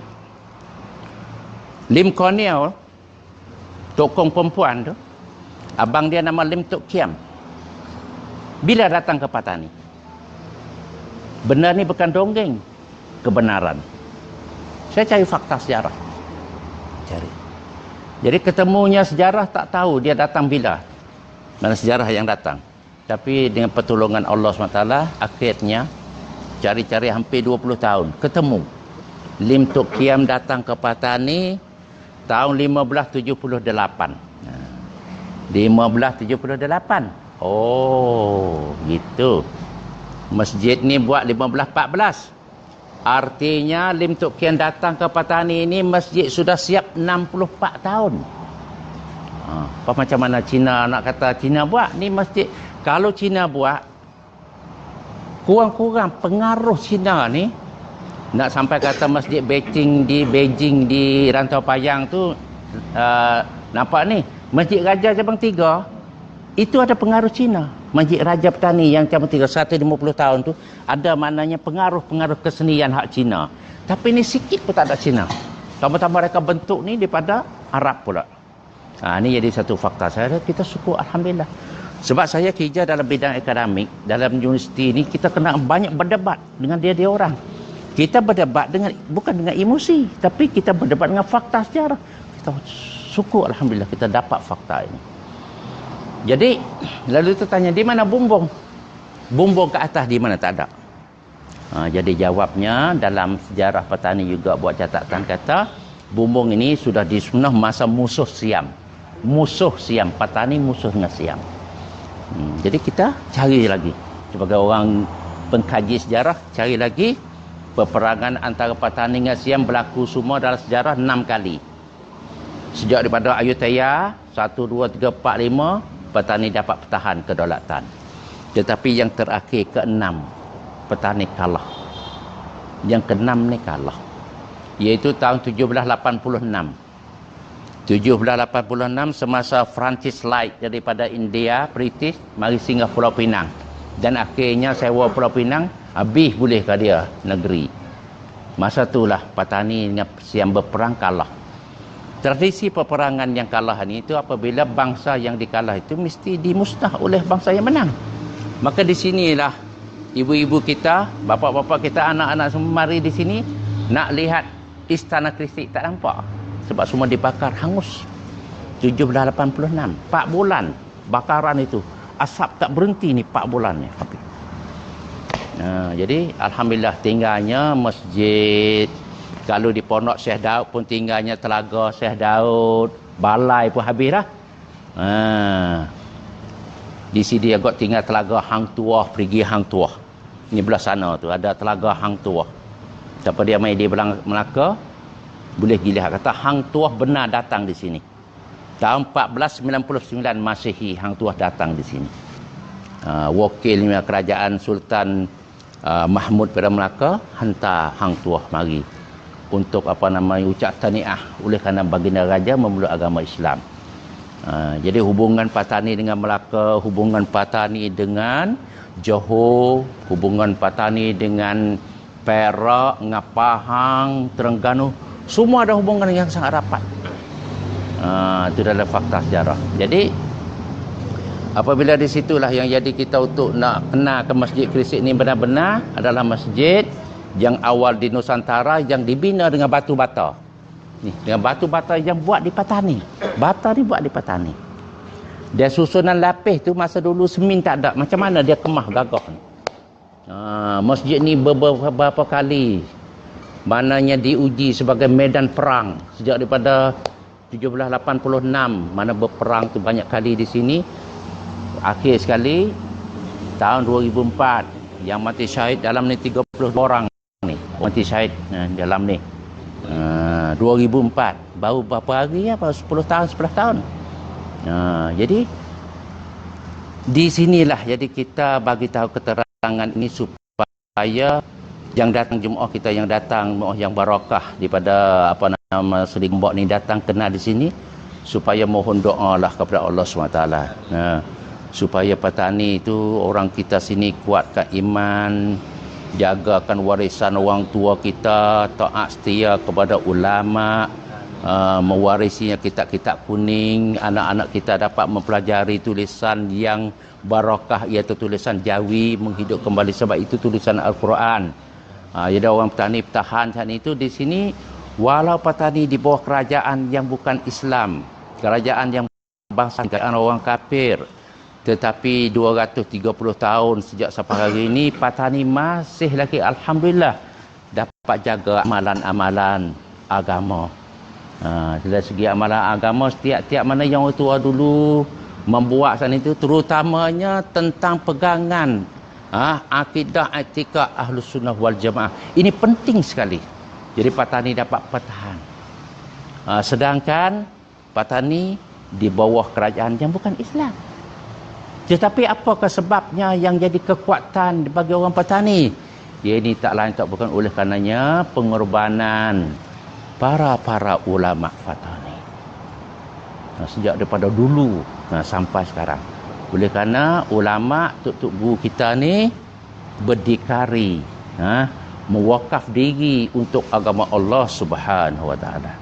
Lim Cornell, tokong perempuan tu, abang dia nama Lim Tok Kiam. Bila datang ke Patani. Benar ni bukan dongeng, kebenaran. Saya cari fakta sejarah. Cari. Jadi ketemunya sejarah tak tahu dia datang bila. Mana sejarah yang datang. Tapi dengan pertolongan Allah SWT, akhirnya cari-cari hampir 20 tahun. Ketemu. Lim Tok Kiam datang ke Patani tahun 1578. 1578. Oh, gitu. Masjid ni buat 1514. Artinya Lim Tok Kiam datang ke Patani ini masjid sudah siap 64 tahun. Apa macam mana Cina nak kata Cina buat? Ni masjid. Kalau Cina buat, kurang-kurang pengaruh Cina ni, nak sampai kata masjid Beijing di Rantau Payang tu, nampak ni, Masjid Raja Cabang 3, itu ada pengaruh Cina. Masjid Raja Petani yang cabang 3, 150 tahun tu, ada maknanya pengaruh-pengaruh kesenian hak Cina. Tapi ni sikit pun tak ada Cina. Tambah-tambah mereka bentuk ni daripada Arab pula. Ni jadi satu fakta. Saya kita syukur Alhamdulillah. Sebab saya kerja dalam bidang akademik, dalam universiti ni kita kena banyak berdebat dengan dia orang. Kita berdebat dengan bukan dengan emosi, tapi kita berdebat dengan fakta sejarah. Kita syukur Alhamdulillah kita dapat fakta ini. Jadi lalu tu tanya di mana bumbung? Bumbung ke atas di mana tak ada. Jadi jawabnya dalam sejarah Patani juga buat catatan kata bumbung ini sudah disunah masa musuh Siam. Musuh Siam, Patani musuh dengan Siam. Jadi kita cari lagi sebagai orang pengkaji sejarah, cari lagi peperangan antara Patani dengan Siam berlaku semua dalam sejarah 6 kali. Sejak daripada Ayutthaya 1, 2, 3, 4, 5 Patani dapat pertahan kedaulatan. Tetapi yang terakhir ke-6 Patani kalah. Yang ke-6 ni kalah. Iaitu tahun 1786. 1786 semasa Francis Light daripada India, British, mari singgah Pulau Pinang. Dan akhirnya sewa Pulau Pinang, habis boleh ke dia negeri. Masa itulah Patani dengan Siam berperang kalah. Tradisi peperangan yang kalah ni itu apabila bangsa yang dikalah itu mesti dimusnah oleh bangsa yang menang. Maka di sinilah ibu-ibu kita, bapa-bapa kita, anak-anak semua mari di sini nak lihat istana Kristik tak nampak. Sebab semua dibakar hangus. 1786, 4 bulan bakaran itu. Asap tak berhenti ni 4 bulan ni. Jadi alhamdulillah tinggalnya masjid. Kalau di Pondok Syekh Daud pun tinggalnya Telaga Syekh Daud, balai pun habis dah. Di sini agak tinggal Telaga Hang Tuah, pergi Hang Tuah. Ini belah sana tu ada Telaga Hang Tuah. Siapa dia main di Melaka boleh dilihat kata Hang Tuah benar datang di sini. Tahun 1499 Masehi Hang Tuah datang di sini. Wakilnya kerajaan Sultan Mahmud pada Melaka hantar Hang Tuah mari untuk ucap tahniah oleh kerana baginda raja memeluk agama Islam. Jadi hubungan Patani dengan Melaka, hubungan Patani dengan Johor, hubungan Patani dengan Perak, Ngapahang, Terengganu, semua ada hubungan yang sangat rapat. Itu adalah fakta sejarah. Jadi apabila di situlah yang jadi kita untuk nak kenal ke Masjid Kristik ni benar-benar adalah masjid yang awal di Nusantara yang dibina dengan batu bata. Ni, dengan batu bata yang buat di Patani. Bata ni buat di Patani. Dan susunan lapis tu masa dulu semin tak ada. Macam mana dia kemah gagah ni? Masjid ni beberapa kali maknanya diuji sebagai medan perang sejak daripada 1786 mana berperang tu banyak kali di sini. Akhir sekali tahun 2004 yang mati syahid dalam ni 30 orang ni mati syahid dalam ni 2004 baru berapa hari apa 10 tahun 11 tahun. Jadi di sinilah jadi kita bagi tahu keterangan ini supaya yang datang jemaah kita yang datang yang barakah daripada Seri Gembok ni datang kena di sini supaya mohon doa lah kepada Allah SWT. Supaya Patani itu orang kita sini kuatkan iman, jagakan warisan orang tua kita, taat setia kepada ulama, mewarisinya kitab-kitab kuning. Anak-anak kita dapat mempelajari tulisan yang barakah, iaitu tulisan Jawi, menghidup kembali, sebab itu tulisan Al-Quran. Jadi orang petani bertahan saat itu di sini, walau petani di bawah kerajaan yang bukan Islam, kerajaan yang bangsa kerajaan orang kafir, tetapi 230 tahun sejak sampai hari ini, petani masih lagi alhamdulillah dapat jaga amalan-amalan agama. Dari segi amalan agama, setiap mana yang orang tua dulu membuat sana itu, terutamanya tentang pegangan akidah etika Ahlus Sunnah wal Jamaah. Ini penting sekali. Jadi petani dapat bertahan. Sedangkan petani di bawah kerajaan yang bukan Islam. Tetapi apakah sebabnya yang jadi kekuatan bagi orang petani? Ia ini tak lain tak bukan oleh karenanya pengorbanan para ulama petani. Sejak daripada dulu sampai sekarang. Oleh kerana ulama tuk guru kita ni berdikari, mewakaf diri untuk agama Allah Subhanahu wa taala.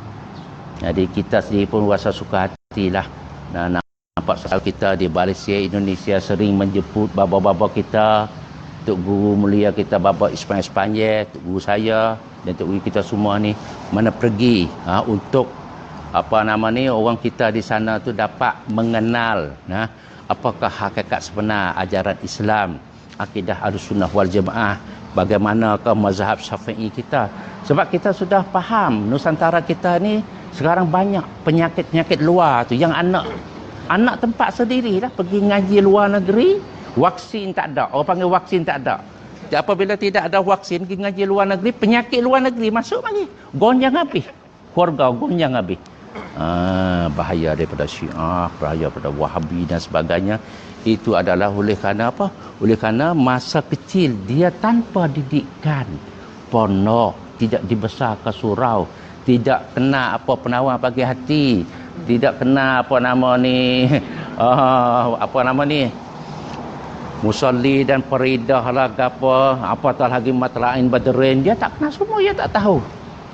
Jadi kita sendiri pun rasa suka hatilah nampak soal kita di Malaysia, Indonesia sering menjemput bapa-bapa kita, tuk guru mulia kita Bapa Ismail Spanye, tuk guru saya dan tuk guru kita semua ni mana pergi untuk orang kita di sana tu dapat mengenal apakah hakikat sebenar ajaran Islam, akidah Ahlussunnah wal Jamaah, bagaimanakah mazhab Syafi'i kita. Sebab kita sudah faham Nusantara kita ni sekarang banyak penyakit-penyakit luar tu yang anak tempat sendirilah pergi ngaji luar negeri, vaksin tak ada. Orang panggil vaksin tak ada. Jadi apabila tidak ada vaksin, pergi ngaji luar negeri, penyakit luar negeri masuk lagi. Gonjang habis. Keluarga gonjang habis. Bahaya daripada Syiah, bahaya daripada Wahabi dan sebagainya. Itu adalah oleh kerana apa? Oleh kerana masa kecil dia tanpa didikan, pondok, tidak dibesarkan surau, tidak kena penawar pagi hati, tidak kena musalli dan peridah lah apatah lagi matla'in badrin, dia tak kena semua, dia tak tahu.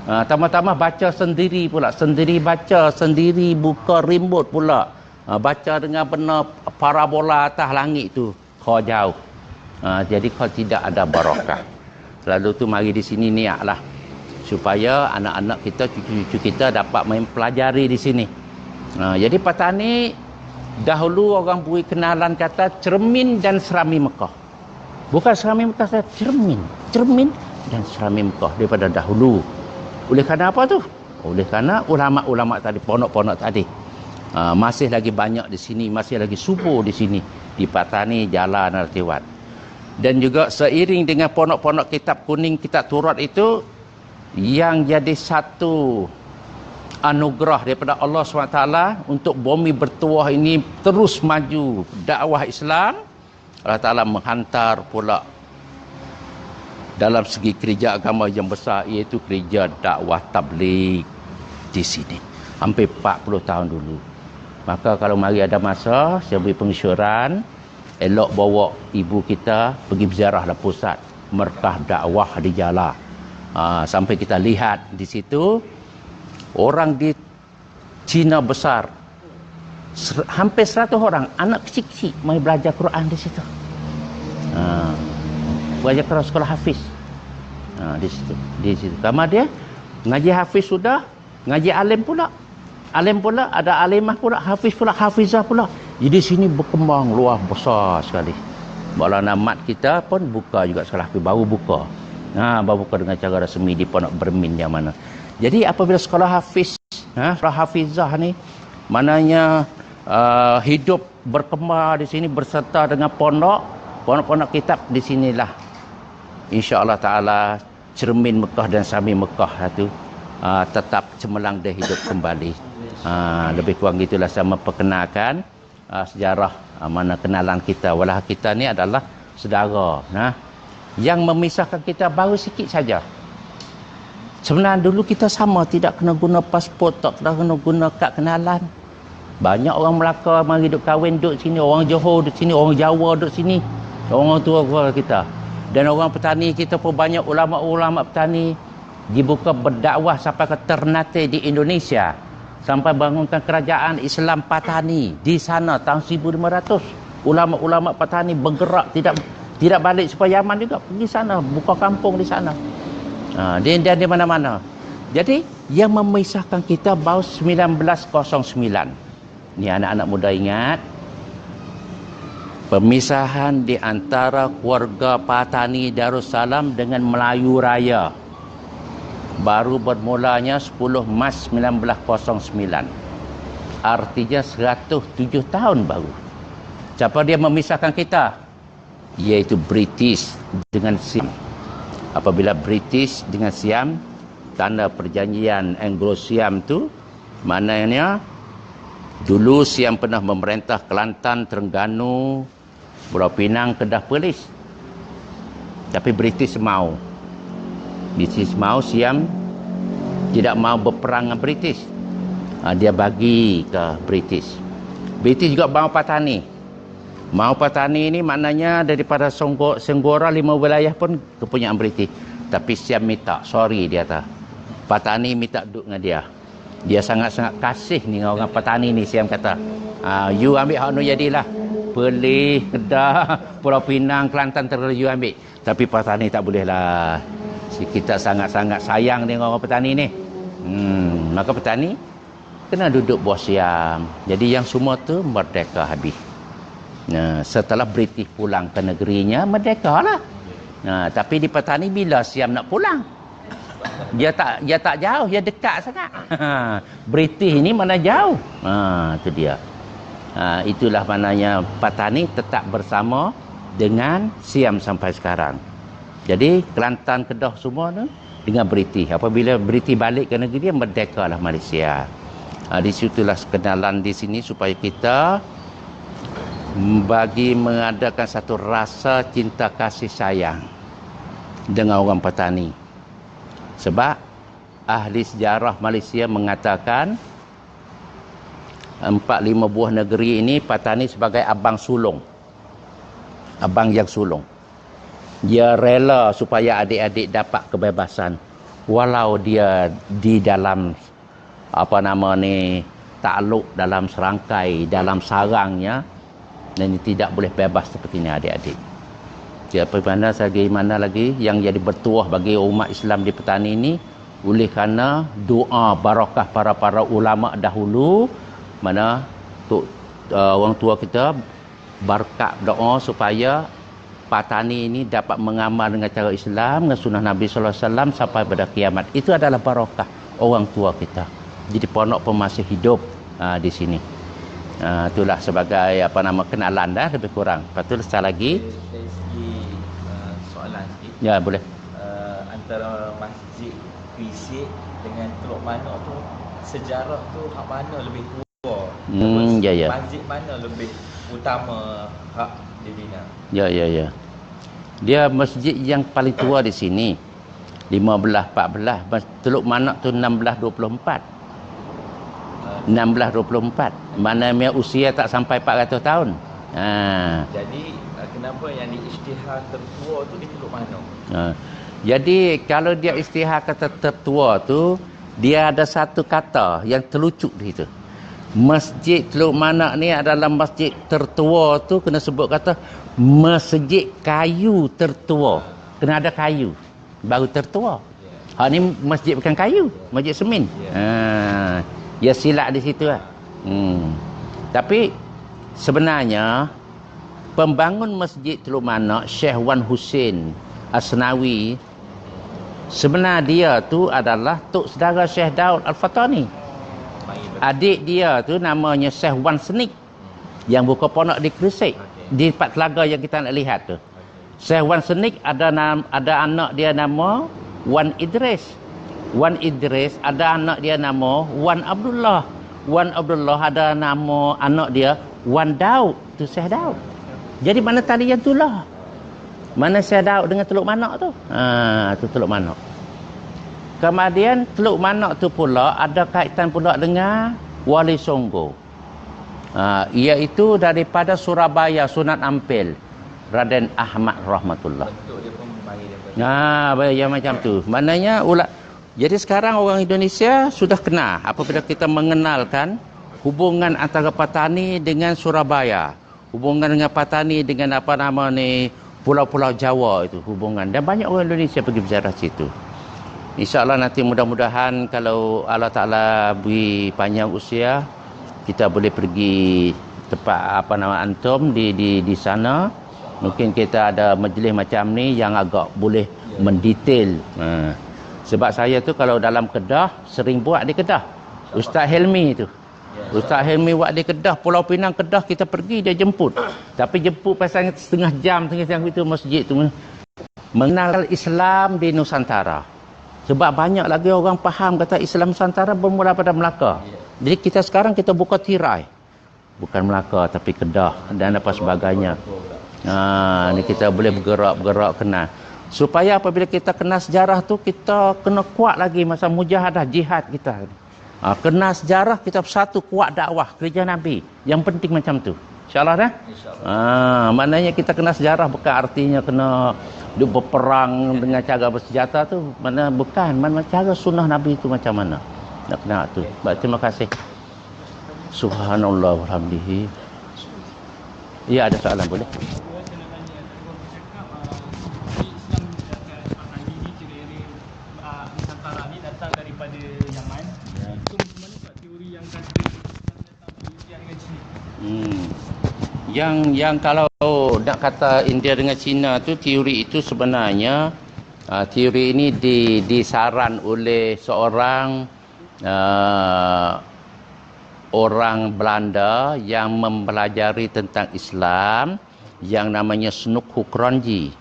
Tambah-tambah baca sendiri pula, sendiri baca, sendiri buka remote pula, baca dengan benar parabola atas langit tu, kau jauh. Jadi kau tidak ada barakah. Lalu tu mari di sini niatlah supaya anak-anak kita, cucu-cucu kita dapat mempelajari di sini. Jadi petani dahulu orang beri kenalan kata cermin dan serami Mekah. Bukan serami Mekah, saya cermin dan serami Mekah daripada dahulu. Oleh kerana apa tu? Oleh kerana ulama-ulama tadi, pondok-pondok tadi masih lagi banyak di sini, masih lagi subur di sini, di petani Jalan Artiwan. Dan juga seiring dengan pondok-pondok kitab kuning, kitab Taurat itu, yang jadi satu anugerah daripada Allah SWT untuk bumi bertuah ini terus maju dakwah Islam, Allah Ta'ala menghantar pula dalam segi kerja agama yang besar, iaitu kerja dakwah tabligh di sini hampir 40 tahun dulu. Maka kalau mari ada masa saya beri pengisyuran, elok bawa ibu kita pergi berziarah di pusat Markah Dakwah di Jala. Sampai kita lihat di situ orang di Cina besar, hampir 100 orang anak kecil-kecil mai belajar Quran di situ. Belajar Quran sekolah hafiz. Di situ. Kamar dia ngaji hafiz sudah, ngaji alim pula. Alim pula, ada alimah pula, hafiz pula, hafizah pula. Jadi sini berkembang luar besar sekali. Maulana Mat kita pun buka juga sekolah hafiz, baru buka. Baru buka dengan cara rasmi di Pondok Bermin yang mana. Jadi apabila sekolah hafiz, sekolah hafizah ni maknanya hidup berkembang di sini berserta dengan pondok kitab di sinilah. Insya-Allah taala cermin Mekah dan sami Mekah itu tetap cemerlang dan hidup kembali. Lebih kurang gitulah saya memperkenalkan sejarah mana kenalan kita. Walau kita ni adalah saudara. Yang memisahkan kita baru sikit saja. Sebenarnya dulu kita sama, tidak kena guna pasport, tak kena guna kad kenalan. Banyak orang Melaka mari duk kahwin duk sini, orang Johor duk sini, orang Jawa duk sini, orang tua keluarga kita. Dan orang petani kita pun banyak ulama-ulama petani dibuka berdakwah sampai ke Ternate di Indonesia, sampai bangunkan kerajaan Islam Patani di sana tahun 1500. Ulama-ulama Patani bergerak, tidak balik supaya Yaman juga, pergi sana, buka kampung di sana. Dia di mana-mana. Jadi yang memisahkan kita baru 1909. Ni anak-anak muda ingat, pemisahan di antara keluarga Patani Darussalam dengan Melayu Raya baru bermulanya 10 Mac 1909. Artinya 107 tahun baru. Siapa dia memisahkan kita? Iaitu British dengan Siam. Apabila British dengan Siam tanda perjanjian Anglo-Siam tu, maknanya dulu Siam pernah memerintah Kelantan, Terengganu, Pulau Pinang, Kedah, Perlis. Tapi British mau. British mau, Siam tidak mau berperang dengan British. Dia bagi ke British. British juga mau Patani. Mau Patani ini maknanya daripada Senggora 5 wilayah pun kepunyaan British. Tapi Siam minta, sorry dia kata. Patani minta duduk dengan dia. Dia sangat-sangat kasih ni orang Patani ni, Siam kata. You ambil hak nu jadilah. Perlis, Kedah, Pulau Pinang, Kelantan terlalu you ambil. Tapi Patani tak boleh lah. Kita sangat-sangat sayang dengan orang Patani ni. Maka Patani kena duduk bawah Siam. Jadi yang semua tu merdeka habis. Setelah British pulang ke negerinya, merdeka lah. Tapi di Patani bila Siam nak pulang? Dia tak jauh, dia dekat sangat. British ini mana jauh. Itu dia. Itulah maknanya Patani tetap bersama dengan Siam sampai sekarang. Jadi Kelantan, Kedah semua tu dengan British. Apabila British balik ke negeri dia, merdekalah Malaysia. Di situlah kenalan di sini supaya kita bagi mengadakan satu rasa cinta kasih sayang dengan orang Patani. Sebab ahli sejarah Malaysia mengatakan 4-5 buah negeri ini Patani sebagai abang sulung. Abang yang sulung. Dia rela supaya adik-adik dapat kebebasan walau dia di dalam takluk dalam serangkai, dalam sarangnya, dan tidak boleh bebas seperti ini adik-adik. Bagaimana lagi yang jadi bertuah bagi umat Islam di Patani ini oleh kerana doa barakah para ulama dahulu, mana orang tua kita berkat doa supaya Patani ini dapat mengamal dengan cara Islam, dengan sunnah Nabi sallallahu alaihi wasallam sampai pada kiamat. Itu adalah barakah orang tua kita. Jadi pondok pun masih hidup di sini. Itulah sebagai kenalan dah lebih kurang. Lepas tu sekali lagi dari segi soalan sikit. Ya, boleh. Antara Masjid Krisik dengan Teluk Manuk tu, sejarah tu hak mana lebih tua? Ya. Masjid mana lebih utama hak dibina? Ya. Dia masjid yang paling tua di sini 15-14. Teluk Manuk tu 1624. Maknanya usia tak sampai 400 tahun. Jadi kenapa yang diisytihar tertua tu di Teluk Manuk? Jadi kalau dia isytihar kata tertua tu, dia ada satu kata yang terlucu di situ. Masjid Teluk Manuk ni adalah masjid tertua tu kena sebut kata masjid kayu tertua. Kena ada kayu baru tertua. Hak ni masjid bukan kayu, masjid semen. Ya silap di situ lah. Tapi sebenarnya pembangun masjid Teluk Manuk, Syekh Wan Hussein Asnawi, sebenarnya dia tu adalah tok saudara Syekh Daud Al-Fatani. Adik dia tu namanya Syekh Wan Senik yang buka pondok di Krisik, di Pat Telaga yang kita nak lihat tu. Syekh Wan Senik ada anak dia nama Wan Idris. Wan Idris ada anak dia nama Wan Abdullah. Wan Abdullah ada nama anak dia Wan Daud, tu Syekh Daud. Jadi mana talian tu lah. Mana Syekh Daud dengan Teluk Manuk tu? Tu Teluk Manuk. Kemudian Teluk Manuk tu pula ada kaitan pula dengan Wali Songo. Iaitu daripada Surabaya, Sunat Ampel, Raden Ahmad Rahmatullah. Bentuk dia pun bagi dia. Yang macam tu. Maknanya Jadi sekarang orang Indonesia sudah kena apabila kita mengenalkan hubungan antara Patani dengan Surabaya, hubungan dengan Patani dengan apa nama ni pulau-pulau Jawa itu hubungan, dan banyak orang Indonesia pergi berziarah situ. InsyaAllah nanti mudah-mudahan kalau Allah Ta'ala beri panjang usia, kita boleh pergi tempat apa nama antum di sana. Mungkin kita ada majlis macam ni yang agak boleh mendetail. Sebab saya tu kalau dalam Kedah sering buat di Kedah. Ustaz Helmi tu. Ustaz Helmi buat di Kedah, Pulau Pinang Kedah, kita pergi dia jemput. Tapi jemput pasal setengah jam itu masjid tu mengenal Islam di Nusantara. Sebab banyak lagi orang faham kata Islam Nusantara bermula pada Melaka. Jadi kita sekarang kita buka tirai. Bukan Melaka tapi Kedah dan apa sebagainya. Ni kita boleh bergerak kenal. Supaya apabila kita kenal sejarah tu, kita kena kuat lagi masa mujahadah jihad kita. Kenal sejarah, kita bersatu kuat dakwah kerja Nabi. Yang penting macam tu. InsyaAllah dah? InsyaAllah. Maknanya kita kenal sejarah bukan artinya kena berperang dengan cara bersenjata tu. Mana bukan. Mana cara sunnah Nabi tu macam mana. Nak kenal tu. Baik, terima kasih. Subhanallah walhamdihi. Ya, ada soalan boleh? Yang kalau nak kata India dengan China tu, teori itu sebenarnya teori ini disaran oleh seorang orang Belanda yang mempelajari tentang Islam yang namanya Snoek Hoekronji.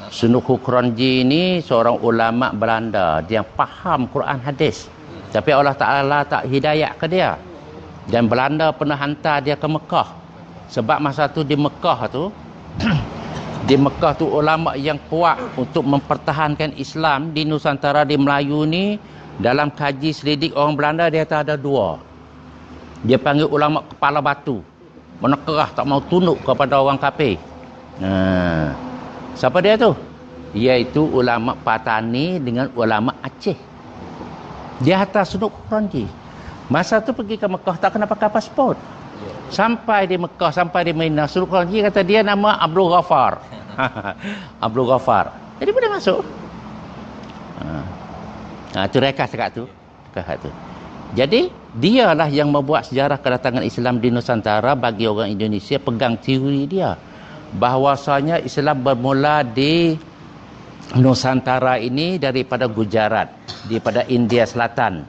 Snoek Hoekronji ini seorang ulama Belanda, dia faham Quran hadis. Tapi Allah Ta'ala tak hidayah ke dia. Dan Belanda pernah hantar dia ke Mekah. Sebab masa tu di Mekah tu di Mekah tu ulama yang kuat untuk mempertahankan Islam di Nusantara, di Melayu ni, dalam kaji selidik orang Belanda dia tak ada dua. Dia panggil ulama kepala batu. Mana kerah tak mau tunduk kepada orang kafir. Siapa dia tu? Iaitu ulama Patani dengan ulama Aceh. Dia hantar Snoek Hoekronji. Masa tu pergi ke Mekah tak kena pakai pasport. Sampai di Mekah, sampai di Madinah, Snoek Hoekronji kata dia nama Abdul Ghaffar. Abdul Ghaffar. Jadi boleh masuk. Tu rekas dekat tu. Jadi dialah yang membuat sejarah kedatangan Islam di Nusantara. Bagi orang Indonesia pegang teori dia, bahwasanya Islam bermula di Nusantara ini daripada Gujarat, daripada India Selatan.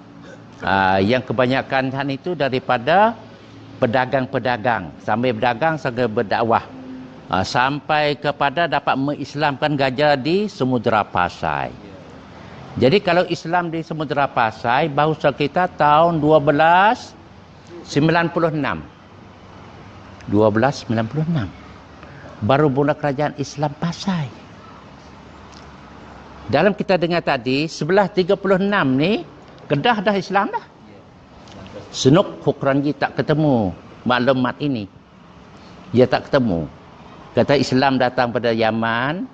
Yang kebanyakan itu daripada pedagang-pedagang, sambil berdagang sambil berdakwah, sampai kepada dapat mengislamkan gajah di Samudra Pasai. Jadi kalau Islam di Samudra Pasai baru kita tahun 1296. Baru mula kerajaan Islam Pasai. Dalam kita dengar tadi, sebelah 36 ni Kedah dah Islam dah. Snoek Hoekronji tak ketemu maklumat ini. Dia tak ketemu. Kata Islam datang pada Yaman,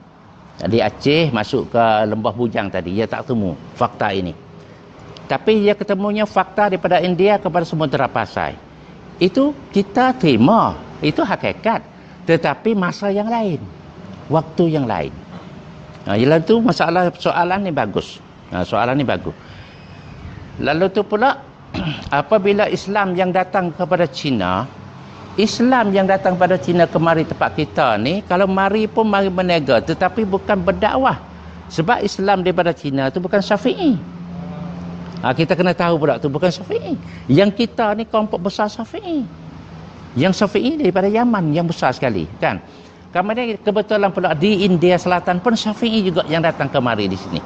di Aceh masuk ke Lembah Bujang tadi. Dia tak ketemu fakta ini. Tapi dia ketemunya fakta daripada India kepada Samudra Pasai. Itu kita terima. Itu hakikat. Tetapi masa yang lain. Waktu yang lain. Ialah tu soalan ni bagus. Soalan ni bagus. Lalu tu pula apabila Islam yang datang kepada Cina, Islam yang datang pada Cina kemari tempat kita ni, kalau mari pun mari berniaga, tetapi bukan berdakwah. Sebab Islam daripada Cina tu bukan Syafi'i. Kita kena tahu pula tu bukan Syafi'i. Yang kita ni kelompok besar Syafi'i. Yang Syafi'i daripada Yaman yang besar sekali, kan? Kemudian kebetulan pula di India Selatan pun Syafi'i juga yang datang kemari di sini.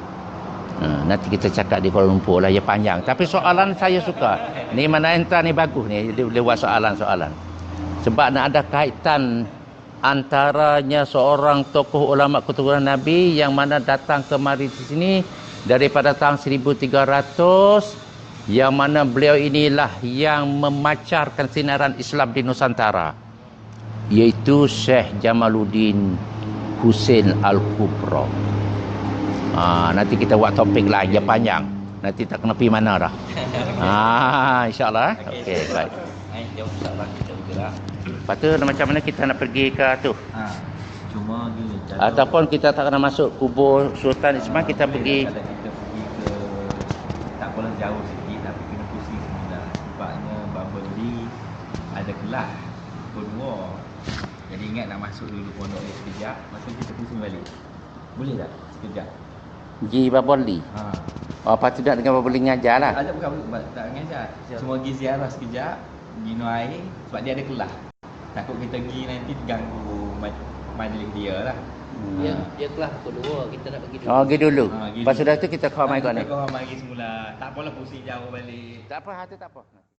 Nanti kita cakap di Kuala Lumpur lah, ya panjang. Tapi soalan saya suka. Ni mana entah ni bagus ni, dia boleh buat soalan-soalan. Sebab nak ada kaitan antaranya seorang tokoh ulama keturunan Nabi yang mana datang kemari di sini daripada tahun 1300, yang mana beliau inilah yang memacarkan sinaran Islam di Nusantara, iaitu Syekh Jamaluddin Husain Al-Kubra. Nanti kita buat topik lain yang panjang. Nanti tak kena pergi mana dah. InsyaAllah. Okey, baik. Jom insyaAllah kita bergerak. Lepas tu macam mana kita nak pergi ke tu? Cuma gini. Ataupun kita tak kena masuk kubur Sultan Ismail, kita pergi. Kalau kita pergi ke, tak apalah jauh sikit tapi kena pusing semula. Sebabnya Babeli ada kelas kedua. Jadi ingat nak masuk dulu pondok ni sekejap. Masa kita pusing balik. Boleh tak? Sekejap. Pergi Baboli. Lepas tu nak dengan Baboli ngajar lah. Ada bukan tak ngajar. Cuma pergi ziarah sekejap. Pergi Nuair sebab dia ada kelas. Takut kita pergi nanti ganggu majlis dia lah. Dia kelas kedua, kita nak pergi dulu. Pergi dulu. Pergi Lepas dulu. dah tu kita kau mai kau ni. Kita kau mari semula. Tak apalah pusing jauh balik. Tak apa, tu tak apa.